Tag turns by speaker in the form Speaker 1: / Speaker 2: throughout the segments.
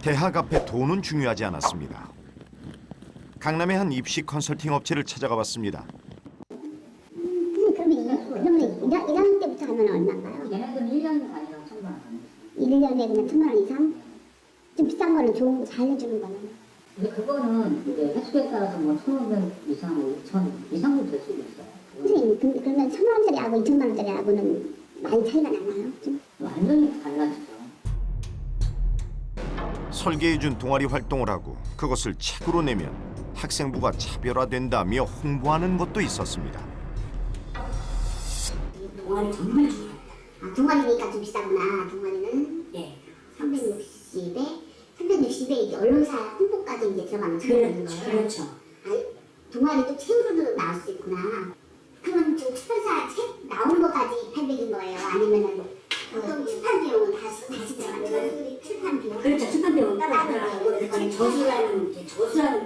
Speaker 1: 대학 앞에 돈은 중요하지 않았습니다. 강남의 한 입시 컨설팅 업체를 찾아가 봤습니다.
Speaker 2: 그러면 1학년 때부터 하면 얼마인가요?
Speaker 3: 얘네들은 1년 다니면 1,000만 원.
Speaker 2: 1년에 그냥 1,000만 원 이상? 좀 비싼 거는 좋은 거 잘 해주는 거는?
Speaker 3: 근데 그거는 이제 횟수에 따라서 뭐 1,500 이상, 2,000 이상도 될 수도 있어요.
Speaker 2: 선생님, 그러면 1,000만 원짜리 하고 2,000만 원짜리 하고는 많이 차이가 나나요? 좀?
Speaker 3: 완전히 달라지죠.
Speaker 1: 설계해준 동아리 활동을 하고 그것을 책으로 내면 학생부가 차별화된다며 홍보하는 것도 있었습니다.
Speaker 4: 동아리 정말 좋아요.
Speaker 2: 아, 동아리니까 좀 비싸구나. 동아리는
Speaker 4: 예.
Speaker 2: 360에 이제 언론사 홍보까지 이제 들어가는 거예요.
Speaker 4: 그렇죠.
Speaker 2: 아, 동아리도 책으로도 나올 수 있구나. 그러면 지금 출판사 책 나온 거까지 800인 거예요? 아니면은 보통 출판 비용은 다시 들어가는 출판 비용?
Speaker 4: 그렇죠. 출판 비용은 따로 들어가고 저수라는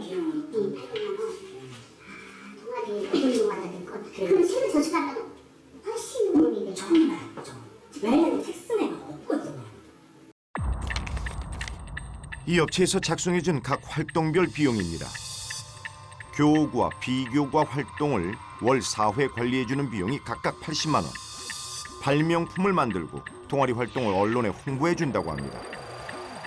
Speaker 4: 비용은
Speaker 2: 800만 원. 동아리 어떤 동아리가 될 것 같아요? 그럼 책을 저축하면 훨씬 돈이 되죠.
Speaker 4: 처음 나왔죠. 왜냐면 책 쓰는 애가 없거든요.
Speaker 1: 이 업체에서 작성해준 각 활동별 비용입니다. 교구와 비교과 활동을 월 4회 관리해주는 비용이 각각 80만 원. 발명품을 만들고 동아리 활동을 언론에 홍보해준다고 합니다.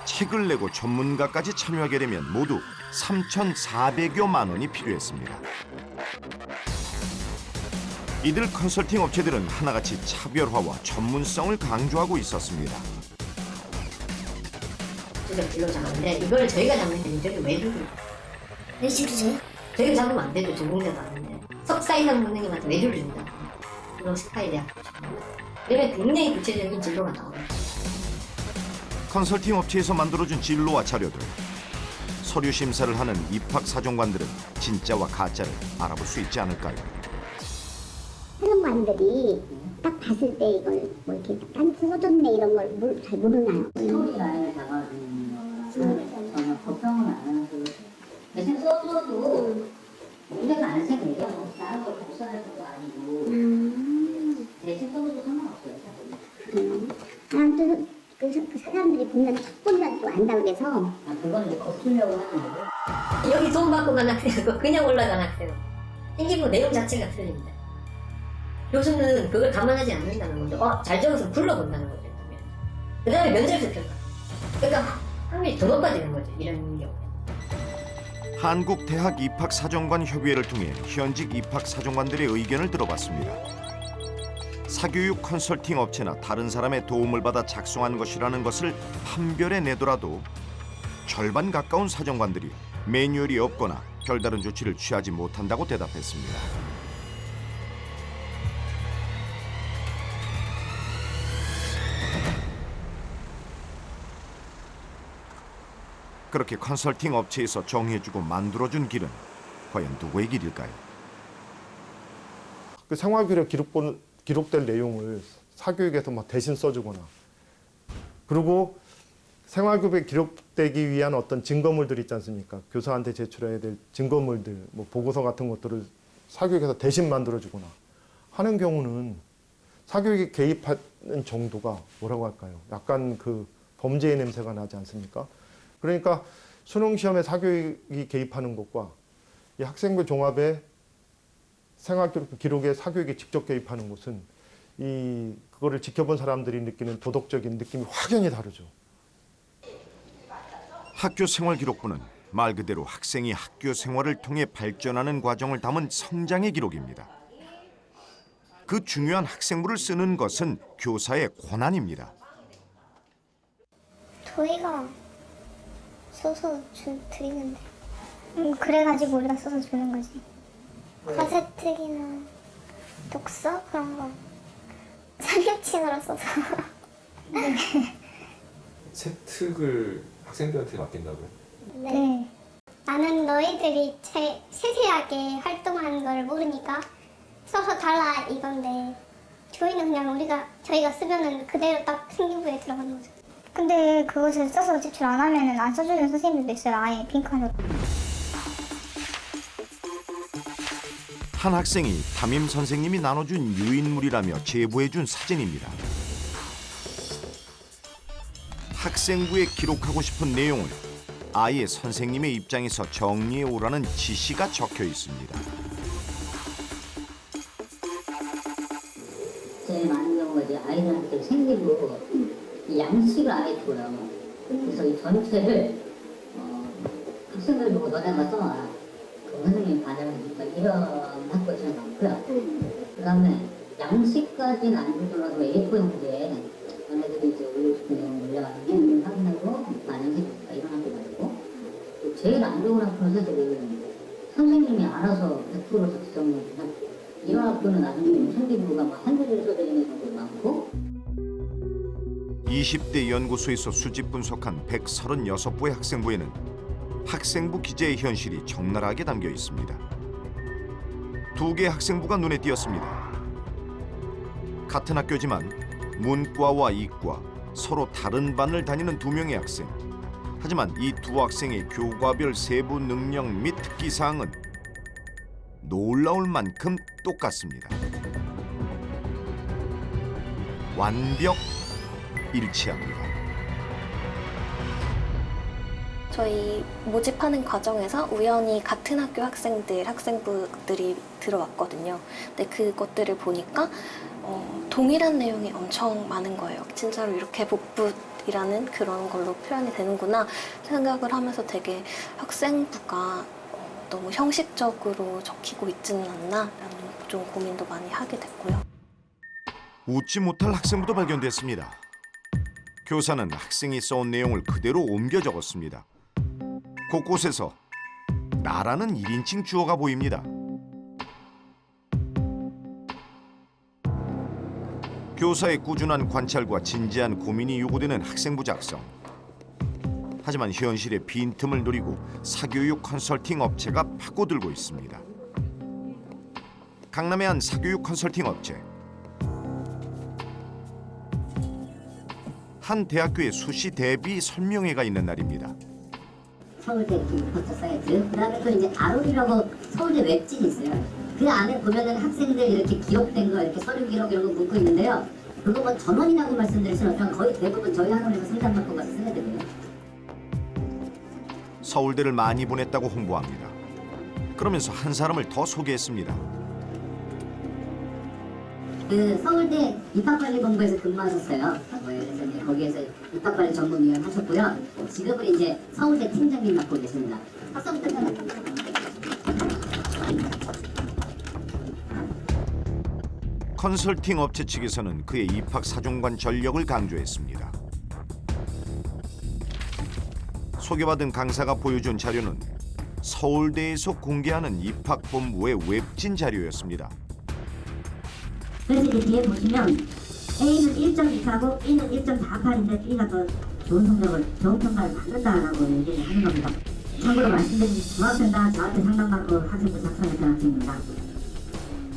Speaker 1: 책을 내고 전문가까지 참여하게 되면 모두 3,400여만 원이 필요했습니다. 이들 컨설팅 업체들은 하나같이 차별화와 전문성을 강조하고 있었습니다.
Speaker 5: 지금 진로 잡았는데 이걸 저희가 잡는 게 저기 왜 주고
Speaker 2: 왜 주세요?
Speaker 5: 저희가 잡으면 안 되죠. 전공자도 아닌데 석사 이상 선생님한테 왜 준다 이런 스파이 대학 이런 굉장히 구체적인 진로가 나오거든요.
Speaker 1: 컨설팅 업체에서 만들어준 진로와 자료들. 서류 심사를 하는 입학사정관들은 진짜와 가짜를 알아볼 수 있지 않을까요?
Speaker 2: 사정관들이 딱 봤을 때 이걸 뭐 이렇게 딴 써줬네 이런 걸 잘 모르나요?
Speaker 3: 스토리 라인에다가 전혀 걱정은 안 하면서 대신 써줘도 문제가 안 생겨요. 다른 걸 복사할 것도 아니고 대신 써줘도 상관없어요.
Speaker 2: 그래요? 아, 그 사람들이 보면 첫 보면 또 안다고 그래서
Speaker 3: 아, 그건 이제 거슬려고 하는 거고.
Speaker 5: 여기 돈 받고 간 학생하고 그냥 올라간 학생 생기부 내용 자체가 틀립니다. 교수는 그걸 감안하지 않는다는 거죠. 잘 적어서 불러본다는 거죠. 그 다음에 면접에서 평가. 그러니까 확률이 더 높아지는 거죠. 이런 경우에.
Speaker 1: 한국대학입학사정관협의회를 통해 현직 입학사정관들의 의견을 들어봤습니다. 사교육 컨설팅 업체나 다른 사람의 도움을 받아 작성한 것이라는 것을 판별해 내더라도 절반 가까운 사정관들이 매뉴얼이 없거나 별다른 조치를 취하지 못한다고 대답했습니다. 그렇게 컨설팅 업체에서 정해주고 만들어준 길은 과연 누구의 길일까요?
Speaker 6: 그 생활기록 기록될 내용을 사교육에서 막 대신 써주거나 그리고 생활기록에 기록되기 위한 어떤 증거물들 있지 않습니까? 교사한테 제출해야 될 증거물들, 뭐 보고서 같은 것들을 사교육에서 대신 만들어주거나 하는 경우는 사교육에 개입하는 정도가 뭐라고 할까요? 약간 그 범죄의 냄새가 나지 않습니까? 그러니까 수능 시험에 사교육이 개입하는 것과 이 학생부 종합의 생활기록에 사교육이 직접 개입하는 것은 그거를 지켜본 사람들이 느끼는 도덕적인 느낌이 확연히 다르죠.
Speaker 1: 학교생활기록부는 말 그대로 학생이 학교 생활을 통해 발전하는 과정을 담은 성장의 기록입니다. 그 중요한 학생부를 쓰는 것은 교사의 권한입니다.
Speaker 7: 저희가 써서 드리는데 그래가지고 우리가 써서 주는 거지. 과제특기나 독서 그런 거 자격증으로 써서. 네.
Speaker 8: 채특을 학생들한테 맡긴다고요?
Speaker 7: 네. 나는 너희들이 세세하게 활동하는 걸 모르니까 써서 달라 이건데 저희는 그냥 저희가 쓰면은 그대로 딱 생기부에 들어가는 거죠. 근데 그것을 써서 제출 안 하면은 안 써주는 선생님들도 있어요. 아예 빈칸으로.
Speaker 1: 한 학생이 담임 선생님이 나눠준 유인물이라며 제보해준 사진입니다. 학생부에 기록하고 싶은 내용을 아예 선생님의 입장에서 정리해 오라는 지시가 적혀 있습니다.
Speaker 3: 제일 많은 경우가 이제 아이들한테 생기고 양식을 아예 줘요. 그래서 이 전체를 학생들 보고 너네가 써놔라. 그 선생님이 반영하니까 이런 학교가 많고요. 그 다음에 양식까지는 안 주더라도 A4 용지에 너네들이 이제 올리고 싶은 내용 올려가는 게 확인하고 반영해줄까 이런 학교가 있고, 또 제일 안 좋은 학교는 사실은 선생님이 알아서 100% 작성을 그냥 이런 학교는 나중에 생기부가 막 한두 줄 써드리는 경우도 많고.
Speaker 1: 20대 연구소에서 수집 분석한 136부의 학생부에는 학생부 기재의 현실이 적나라하게 담겨 있습니다. 2개의 학생부가 눈에 띄었습니다. 같은 학교지만 문과와 이과 서로 다른 반을 다니는 2명의 학생. 하지만 이 두 학생의 교과별 세부 능력 및 특기사항은 놀라울 만큼 똑같습니다. 완벽 일치합니다.
Speaker 9: 저희 모집하는 과정에서 우연히 같은 학교 학생부들이 들어왔거든요. 근데 그것들을 보니까 동일한 내용이 엄청 많은 거예요. 진짜로 이렇게 복붙이라는 그런 걸로 표현이 되는구나 생각을 하면서 되게 학생부가 너무 형식적으로 적히고 있지는 않나라는 좀 고민도 많이 하게 됐고요.
Speaker 1: 웃지 못할 학생부도 발견됐습니다. 교사는 학생이 써온 내용을 그대로 옮겨 적었습니다. 곳곳에서 나라는 1인칭 주어가 보입니다. 교사의 꾸준한 관찰과 진지한 고민이 요구되는 학생부 작성. 하지만 현실의 빈틈을 노리고 사교육 컨설팅 업체가 파고들고 있습니다. 강남의 한 사교육 컨설팅 업체. 한 대학교의 수시 대비 설명회가 있는 날입니다.
Speaker 3: 서울대 리포터 사이트, 그다음에 또 이제 아론이라고 서울대 웹진이 있어요. 그 안에 보면은 학생들 이렇게 기록된 거, 이렇게 서류 기록 이런 거 묶고 있는데요. 그거 뭐 전원이라고 말씀드릴 수는 없지만 거의 대부분 저희 학원에서 상담받고 가서 쓰게 되고요.
Speaker 1: 서울대를 많이 보냈다고 홍보합니다. 그러면서 한 사람을 더 소개했습니다.
Speaker 3: 그 서울대 입학관리본부에서 근무하셨어요. 그래서 이제 거기에서 입학관리 전문위원 하셨고요. 지금은 이제 서울대 팀장님 맡고 계십니다. 박수 부탁드립니다.
Speaker 1: 컨설팅 업체 측에서는 그의 입학 사정관 전력을 강조했습니다. 소개받은 강사가 보여준 자료는 서울대에서 공개하는 입학본부의 웹진 자료였습니다.
Speaker 3: 그래서 이제 뒤에 보시면 A는 1.2하고 B는 1.48인데 B가 더 좋은 성적을, 좋은 평가를 받는다라고 얘기를 하는 겁니다. 참고로 말씀드린 중학생 다 저한테 상담받고 학생부 작성했던 학생입니다.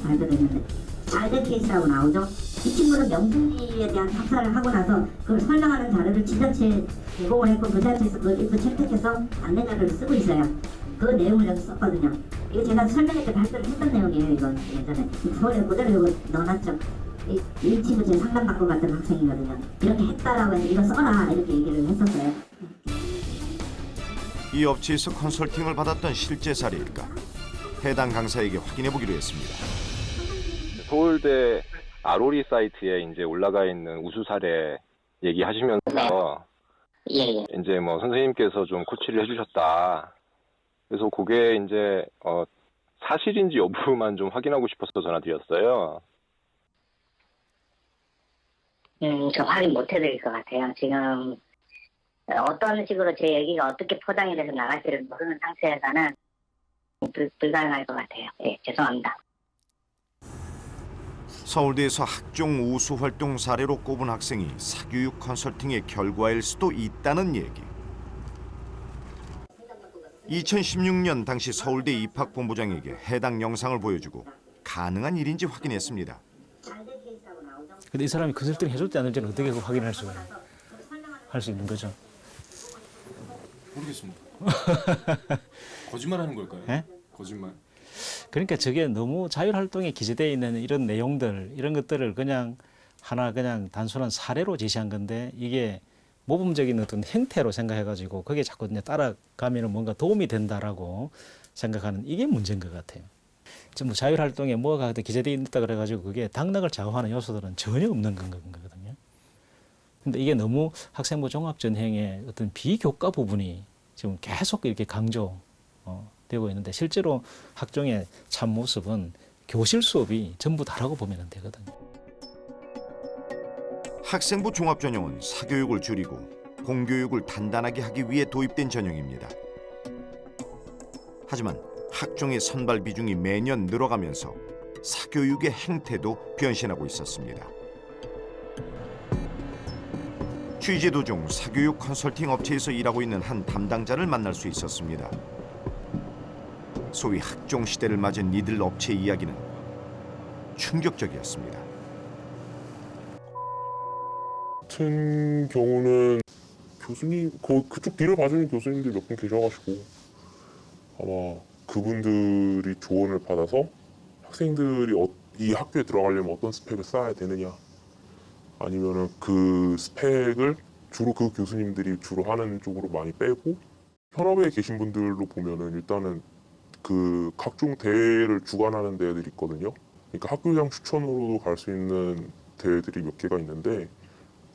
Speaker 3: 잘 들었는데 잘된 케이스라고 나오죠. 이 친구는 명분리에 대한 탐사를 하고 나서 그걸 설명하는 자료를 지자체에 제공을 했고 그 자체에서 그걸 일부 채택해서 안내 자료를 쓰고 있어요. 그 내용을 여기 썼거든요. 이거 제가 설명회 때 발표를 했던 내용이에요. 이건 예전에 서울에 그대로 이거 넣어놨죠. 이 친구 제가 상담받고 갔던 학생이거든요. 이렇게 했다라고 해서 이거 써라 이렇게 얘기를 했었어요.
Speaker 1: 이 업체에서 컨설팅을 받았던 실제 사례일까? 해당 강사에게 확인해 보기로 했습니다.
Speaker 8: 서울대 아로리 사이트에 이제 올라가 있는 우수 사례 얘기하시면서 이제 뭐 선생님께서 좀 코치를 해주셨다. 그래서 그게 이제 사실인지 여부만 좀 확인하고 싶어서 전화드렸어요.
Speaker 3: 저 확인 못 해드릴 것 같아요. 지금 어떤 식으로 제 얘기가 어떻게 포장이 돼서 나갈지를 모르는 상태에서는 불가능할 것 같아요. 네, 죄송합니다.
Speaker 1: 서울대에서 학종 우수 활동 사례로 꼽은 학생이 사교육 컨설팅의 결과일 수도 있다는 얘기. 2016년 당시 서울대 입학본부장에게 해당 영상을 보여주고 가능한 일인지 확인했습니다.
Speaker 10: 근데 이 사람이 컨설팅 해줄지 안 해줄지는 어떻게 확인할 수 있는 거죠?
Speaker 8: 모르겠습니다. 거짓말하는 걸까요?
Speaker 10: 네?
Speaker 8: 거짓말.
Speaker 10: 그러니까 저게 너무 자율활동에 기재되어 있는 이런 내용들, 이런 것들을 그냥 하나 그냥 단순한 사례로 제시한 건데 이게 모범적인 어떤 행태로 생각해가지고 거기에 자꾸 이제 따라가면 뭔가 도움이 된다라고 생각하는 이게 문제인 것 같아요. 좀 자율활동에 뭐가 기재되어 있다 그래가지고 그게 당락을 좌우하는 요소들은 전혀 없는 거거든요. 근데 이게 너무 학생부 종합전형의 어떤 비교과 부분이 지금 계속 이렇게 강조되고 있는데 실제로 학종의 참 모습은 교실 수업이 전부 다라고 보면 되거든요.
Speaker 1: 학생부 종합전형은 사교육을 줄이고 공교육을 단단하게 하기 위해 도입된 전형입니다. 하지만 학종의 선발 비중이 매년 늘어가면서 사교육의 행태도 변신하고 있었습니다. 취재 도중 사교육 컨설팅 업체에서 일하고 있는 한 담당자를 만날 수 있었습니다. 소위 학종 시대를 맞은 이들 업체 이야기는 충격적이었습니다.
Speaker 11: 같은 경우는 교수님, 그쪽 뒤를 봐주는 교수님들 몇 분 계셔가지고 아마 그분들이 조언을 받아서 학생들이 이 학교에 들어가려면 어떤 스펙을 쌓아야 되느냐, 아니면은 그 스펙을 주로 그 교수님들이 주로 하는 쪽으로 많이 빼고, 현업에 계신 분들로 보면은 일단은 그 각종 대회를 주관하는 대회들이 있거든요. 그러니까 학교장 추천으로도 갈 수 있는 대회들이 몇 개가 있는데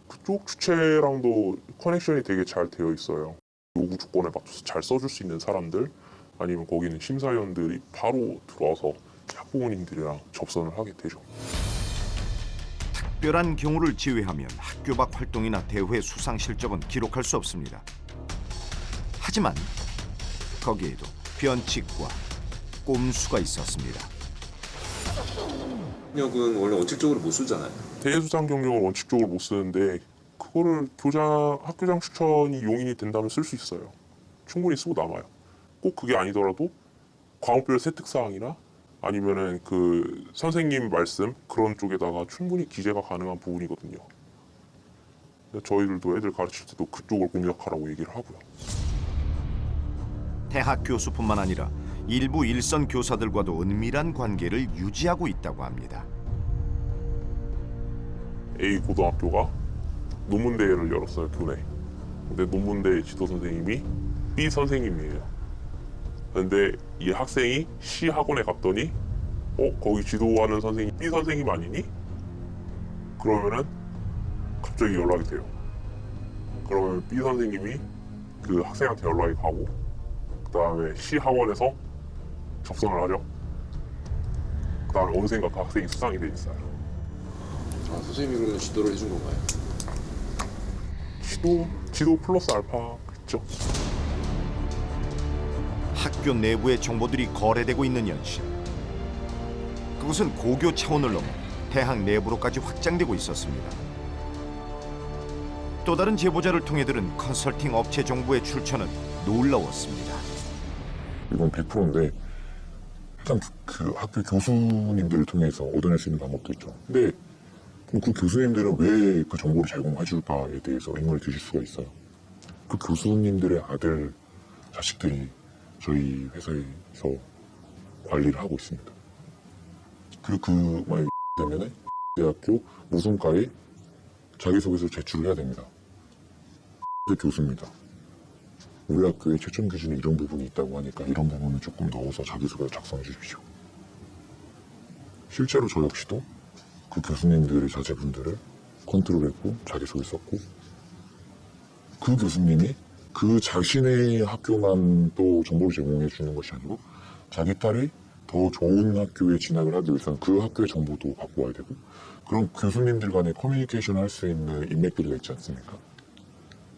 Speaker 11: 그쪽 주체랑도 커넥션이 되게 잘 되어 있어요. 요구 조건에 맞춰서 잘 써줄 수 있는 사람들, 아니면 거기는 심사위원들이 바로 들어와서 학부모님들이랑 접선을 하게 되죠.
Speaker 1: 특별한 경우를 제외하면 학교 밖 활동이나 대회 수상 실적은 기록할 수 없습니다. 하지만 거기에도 변칙과 꼼수가 있었습니다.
Speaker 12: 경력은 원래 원칙적으로 못 쓰잖아요.
Speaker 11: 대회 수상 경력을 원칙적으로 못 쓰는데 그거를 학교장 추천이 용인이 된다면 쓸 수 있어요. 충분히 쓰고 남아요. 꼭 그게 아니더라도 과목별 세특사항이나 아니면은 그 선생님 말씀 그런 쪽에다가 충분히 기재가 가능한 부분이거든요. 저희들도 애들 가르칠 때도 그쪽을 공략하라고 얘기를 하고요.
Speaker 1: 대학 교수뿐만 아니라 일부 일선 교사들과도 은밀한 관계를 유지하고 있다고 합니다.
Speaker 11: A 고등학교가 논문대회를 열었어요, 교내. 근데 논문대회 지도 선생님이 B 선생님이에요. 근데 이 학생이 C 학원에 갔더니 거기 지도하는 선생님이 B 선생님 아니니? 그러면은 갑자기 연락이 돼요. 그러면 B 선생님이 그 학생한테 연락이 가고 그 다음에 C 학원에서 접선을 하죠. 그 다음에 어느샌가 그 학생이 수상이 돼 있어요.
Speaker 12: 아, 선생님이 그러면 지도를 해준 건가요?
Speaker 11: 지도 플러스 알파 있죠.
Speaker 1: 학교 내부의 정보들이 거래되고 있는 현실. 그것은 고교 차원을 넘어 대학 내부로까지 확장되고 있었습니다. 또 다른 제보자를 통해 들은 컨설팅 업체 정보의 출처는 놀라웠습니다.
Speaker 11: 이건 100%인데 일단 그 학교 교수님들을 통해서 얻어낼 수 있는 방법도 있죠. 근데 그럼 그 교수님들은 왜 그 정보를 제공해 줄까에 대해서 의문을 드실 수가 있어요. 그 교수님들의 아들, 자식들이 저희 회사에서 관리를 하고 있습니다. 그리고 만약에 되면은 대학교 무슨과에 자기소개서를 제출을 해야 됩니다. 교수입니다. 우리 학교의 채점 기준이 이런 부분이 있다고 하니까 이런 부분을 조금 넣어서 자기소개를 작성해 주십시오. 실제로 저 역시도 그 교수님들의 자제분들을 컨트롤했고 자기소개 썼고, 그 교수님이 그 자신의 학교만 또 정보를 제공해 주는 것이 아니고 자기 딸이 더 좋은 학교에 진학을 하기 위해서는 그 학교의 정보도 갖고 와야 되고, 그런 교수님들 간의 커뮤니케이션을 할 수 있는 인맥들이 있지 않습니까?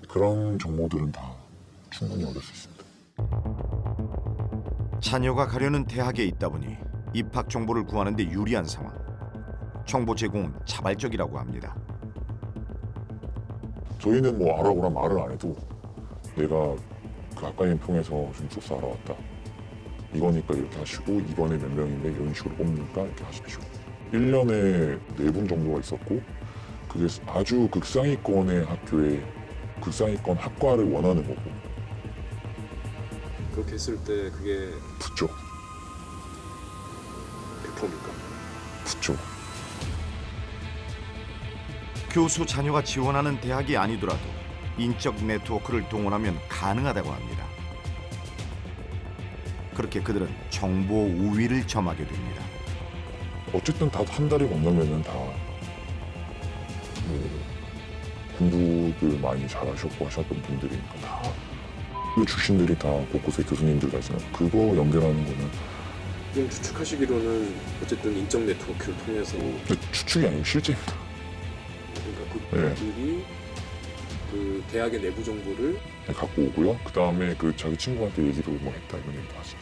Speaker 11: 그런 정보들은 다 충분히 얻을 수 있습니다.
Speaker 1: 자녀가 가려는 대학에 있다 보니 입학 정보를 구하는 데 유리한 상황. 정보 제공은 자발적이라고 합니다.
Speaker 11: 저희는 뭐 알아보라 말을 안 해도 내가 그 학과님 통해서 좀 조사 알아왔다. 이거니까 이렇게 하시고 이번에 몇 명인데 이런 식으로 뽑으니까 이렇게 하십시오. 1년에 4분 정도가 있었고 그게 아주 극상위권의 학교에 극상위권 학과를 원하는 거고.
Speaker 12: 그렇게 했을 때 그게
Speaker 11: 붙죠.
Speaker 12: 100%입니까?
Speaker 11: 붙죠.
Speaker 1: 교수 자녀가 지원하는 대학이 아니더라도 인적 네트워크를 동원하면 가능하다고 합니다. 그렇게 그들은 정보 우위를 점하게 됩니다.
Speaker 11: 어쨌든 다 한 달이 건너면은 다 공부들 많이 잘하셨고 하셨던 분들이니까 다 그 출신들이 다 곳곳에 교수님들 다 있어요. 그거 연결하는 거는
Speaker 12: 그럼 추측하시기로는 어쨌든 인적 네트워크를 통해서
Speaker 11: 추측이 아니고 실제입니다.
Speaker 12: 그러니까 그들이 그 대학의 내부 정보를
Speaker 11: 갖고 오고요. 그 다음에 그 자기 친구한테 얘기를 뭐 했다 이런 얘기도 하시죠.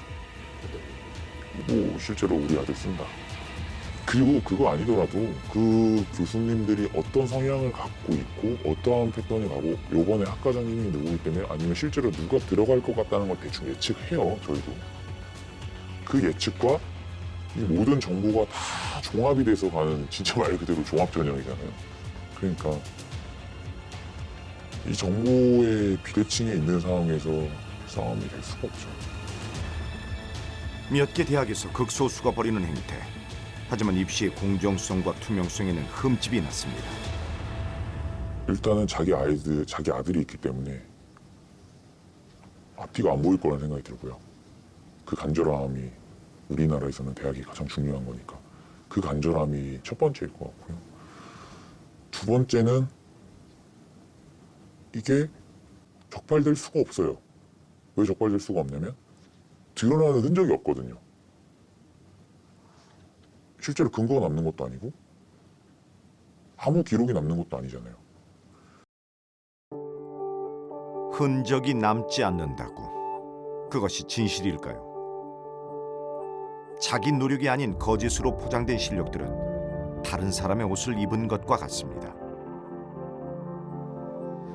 Speaker 11: 뭐 실제로 우리 아들 쓴다. 그리고 그거 아니더라도 그 교수님들이 어떤 성향을 갖고 있고 어떠한 패턴이 가고 요번에 학과장님이 누구기 때문에 아니면 실제로 누가 들어갈 것 같다는 걸 대충 예측해요. 저희도. 그 예측과 이 모든 정보가 다 종합이 돼서 가는 진짜 말 그대로 종합 전형이잖아요. 그러니까 이 정보의 비대칭에 있는 상황에서 싸움이 될 수가 없죠.
Speaker 1: 몇 개 대학에서 극소수가 벌이는 행태. 하지만 입시의 공정성과 투명성에는 흠집이 났습니다.
Speaker 11: 일단은 자기 아들이 있기 때문에 앞뒤가 안 보일 거라는 생각이 들고요. 그 간절함이 우리나라에서는 대학이 가장 중요한 거니까 그 간절함이 첫 번째일 것 같고요. 두 번째는 이게 적발될 수가 없어요. 왜 적발될 수가 없냐면 드러나는 흔적이 없거든요. 실제로 근거가 남는 것도 아니고 아무 기록이 남는 것도 아니잖아요.
Speaker 1: 흔적이 남지 않는다고. 그것이 진실일까요? 자기 노력이 아닌 거짓으로 포장된 실력들은 다른 사람의 옷을 입은 것과 같습니다.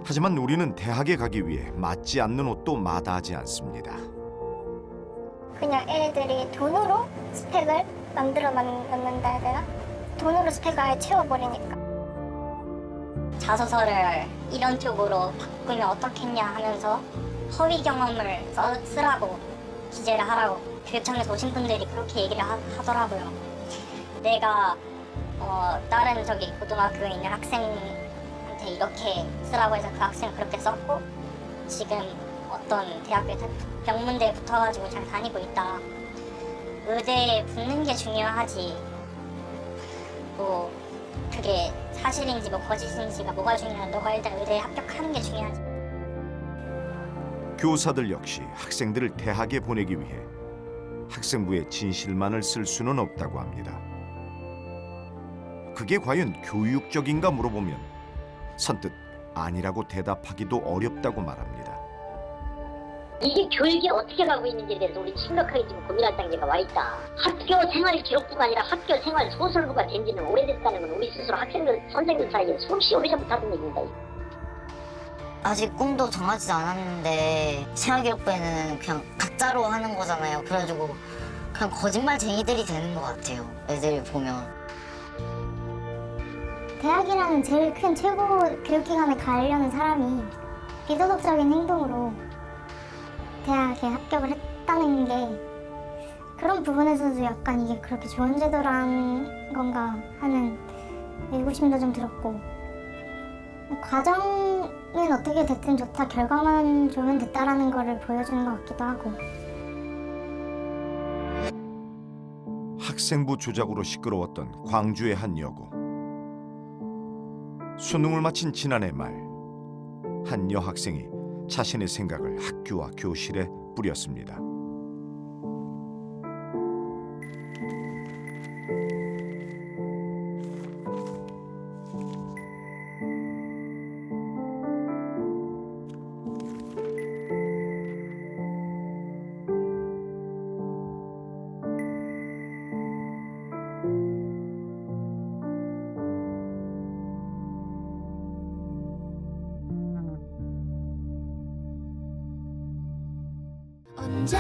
Speaker 1: 하지만 우리는 대학에 가기 위해 맞지 않는 옷도 마다하지 않습니다.
Speaker 7: 그냥 애들이 돈으로 스펙을 만들어 놓는다 해야 되나? 돈으로 스펙을 아예 채워버리니까.
Speaker 13: 자소서를 이런 쪽으로 바꾸면 어떻겠냐 하면서 허위 경험을 쓰라고 기재를 하라고 교육청에서 오신 분들이 그렇게 얘기를 하더라고요. 내가 다른 저기 고등학교에 있는 학생한테 이렇게 쓰라고 해서 그 학생은 그렇게 썼고 지금 어떤 대학교에 명문대에 붙어가지고 잘 다니고 있다. 의대에 붙는 게 중요하지 뭐 그게 사실인지 뭐 거짓인지가 뭐가 중요해. 너가 일단 의대에 합격하는 게 중요하지.
Speaker 1: 교사들 역시 학생들을 대학에 보내기 위해 학생부의 진실만을 쓸 수는 없다고 합니다. 그게 과연 교육적인가 물어보면 선뜻 아니라고 대답하기도 어렵다고 말합니다.
Speaker 13: 이게 교육이 어떻게 가고 있는지에 대해서 우리 심각하게 지금 고민할 단계가 와 있다. 학교 생활 기록부가 아니라 학교 생활 소설부가 된 지는 오래됐다는 건 우리 스스로 학생들, 선생들 사이에 수없이 오래전부터 하던 얘기입니다.
Speaker 14: 아직 꿈도 정하지 않았는데 생활기록부에는 그냥 가짜로 하는 거잖아요. 그래가지고 그냥 거짓말쟁이들이 되는 것 같아요. 애들 보면.
Speaker 7: 대학이라는 제일 큰 최고 교육기관에 가려는 사람이 비도덕적인 행동으로 대학에 합격을 했다는 게 그런 부분에서도 약간 이게 그렇게 좋은 제도란 건가 하는 의구심도 좀 들었고, 과정은 어떻게 됐든 좋다, 결과만 좋으면 됐다라는 거를 보여주는 것 같기도 하고.
Speaker 1: 학생부 조작으로 시끄러웠던 광주의 한 여고. 수능을 마친 지난해 말, 한 여학생이 자신의 생각을 학교와 교실에 뿌렸습니다.
Speaker 15: 언제